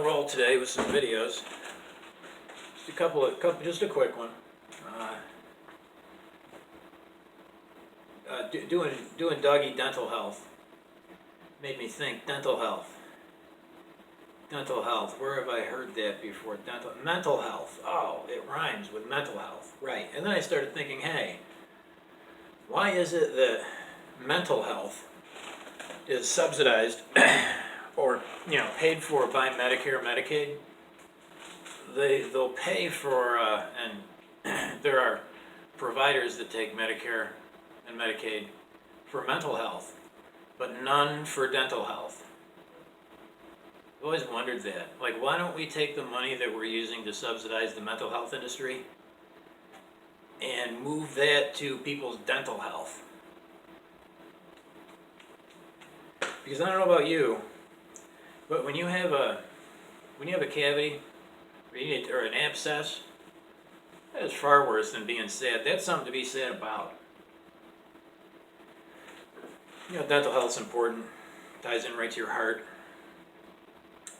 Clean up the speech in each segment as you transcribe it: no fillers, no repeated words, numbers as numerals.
a roll today with some videos. Just a quick one. Doing doggy dental health made me think dental health. Dental health. Where have I heard that before? Mental health. Oh, it rhymes with mental health. Right. And then I started thinking, hey, why is it that mental health is subsidized or paid for by Medicare, Medicaid? They'll pay for and there are providers that take Medicare and Medicaid for mental health, but none for dental health. I've always wondered that. Like, why don't we take the money that we're using to subsidize the mental health industry and move that to people's dental health? Because I don't know about you, but when you have a cavity or an abscess, that is far worse than being sad. That's something to be sad about. Dental health's important. Ties in right to your heart.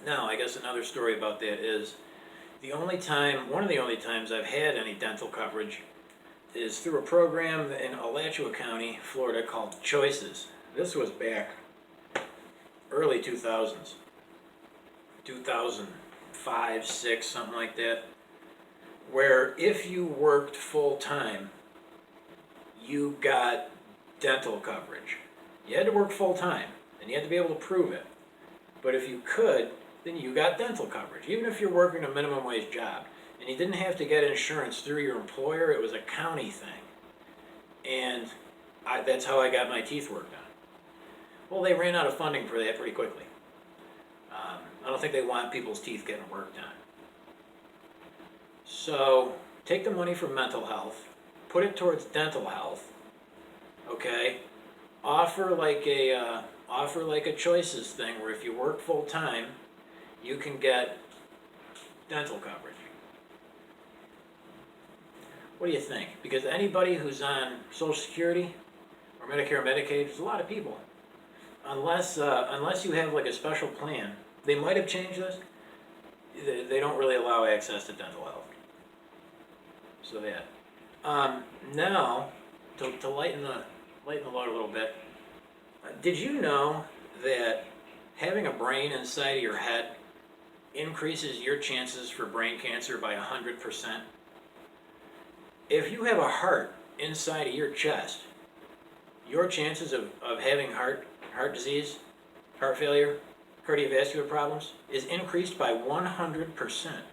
Now, I guess another story about that is one of the only times I've had any dental coverage is through a program in Alachua County, Florida called Choices. This was back early 2000s, 2005, 6, something like that, where if you worked full time, you got dental coverage. You had to work full time, and you had to be able to prove it. But if you could, then you got dental coverage, even if you're working a minimum wage job. And you didn't have to get insurance through your employer, it was a county thing. And that's how I got my teeth worked on. Well, they ran out of funding for that pretty quickly. I don't think they want people's teeth getting worked on. So take the money from mental health, put it towards dental health, okay? Offer like a choices thing where if you work full time, you can get dental coverage. What do you think? Because anybody who's on Social Security or Medicare or Medicaid, there's a lot of people. Unless you have like a special plan, they might have changed this. They don't really allow access to dental health. So that. Now, to lighten the load a little bit, did you know that having a brain inside of your head increases your chances for brain cancer by 100%? If you have a heart inside of your chest, your chances of having heart disease, heart failure, cardiovascular problems is increased by 100%.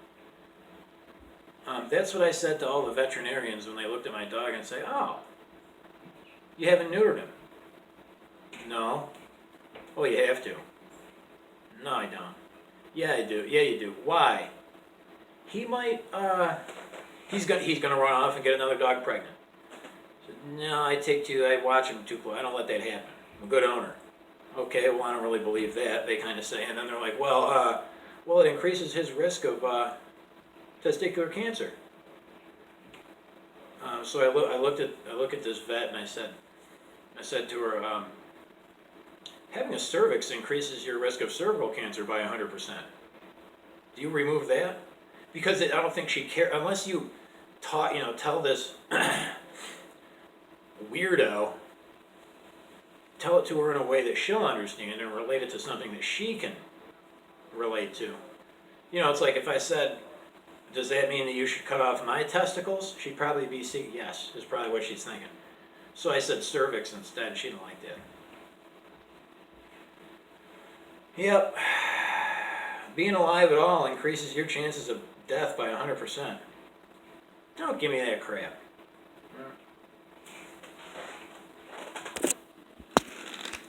That's what I said to all the veterinarians when they looked at my dog and say, "Oh, you haven't neutered him." No. Oh, you have to. No, I don't. Yeah, I do. Yeah, you do. Why? He might, he's gonna run off and get another dog pregnant. I said, no, I watch him too close. I don't let that happen. I'm a good owner. Okay, well, I don't really believe that, they kind of say. And then they're like, well, it increases his risk of testicular cancer. So I looked at this vet and I said to her, having a cervix increases your risk of cervical cancer by 100%. Do you remove that? Because I don't think she cares, unless you tell this weirdo, tell it to her in a way that she'll understand and relate it to something that she can relate to. It's like if I said, does that mean that you should cut off my testicles? She'd probably be saying, yes, is probably what she's thinking. So I said cervix instead, she didn't like that. Yep. Being alive at all increases your chances of death by 100%. Don't give me that crap.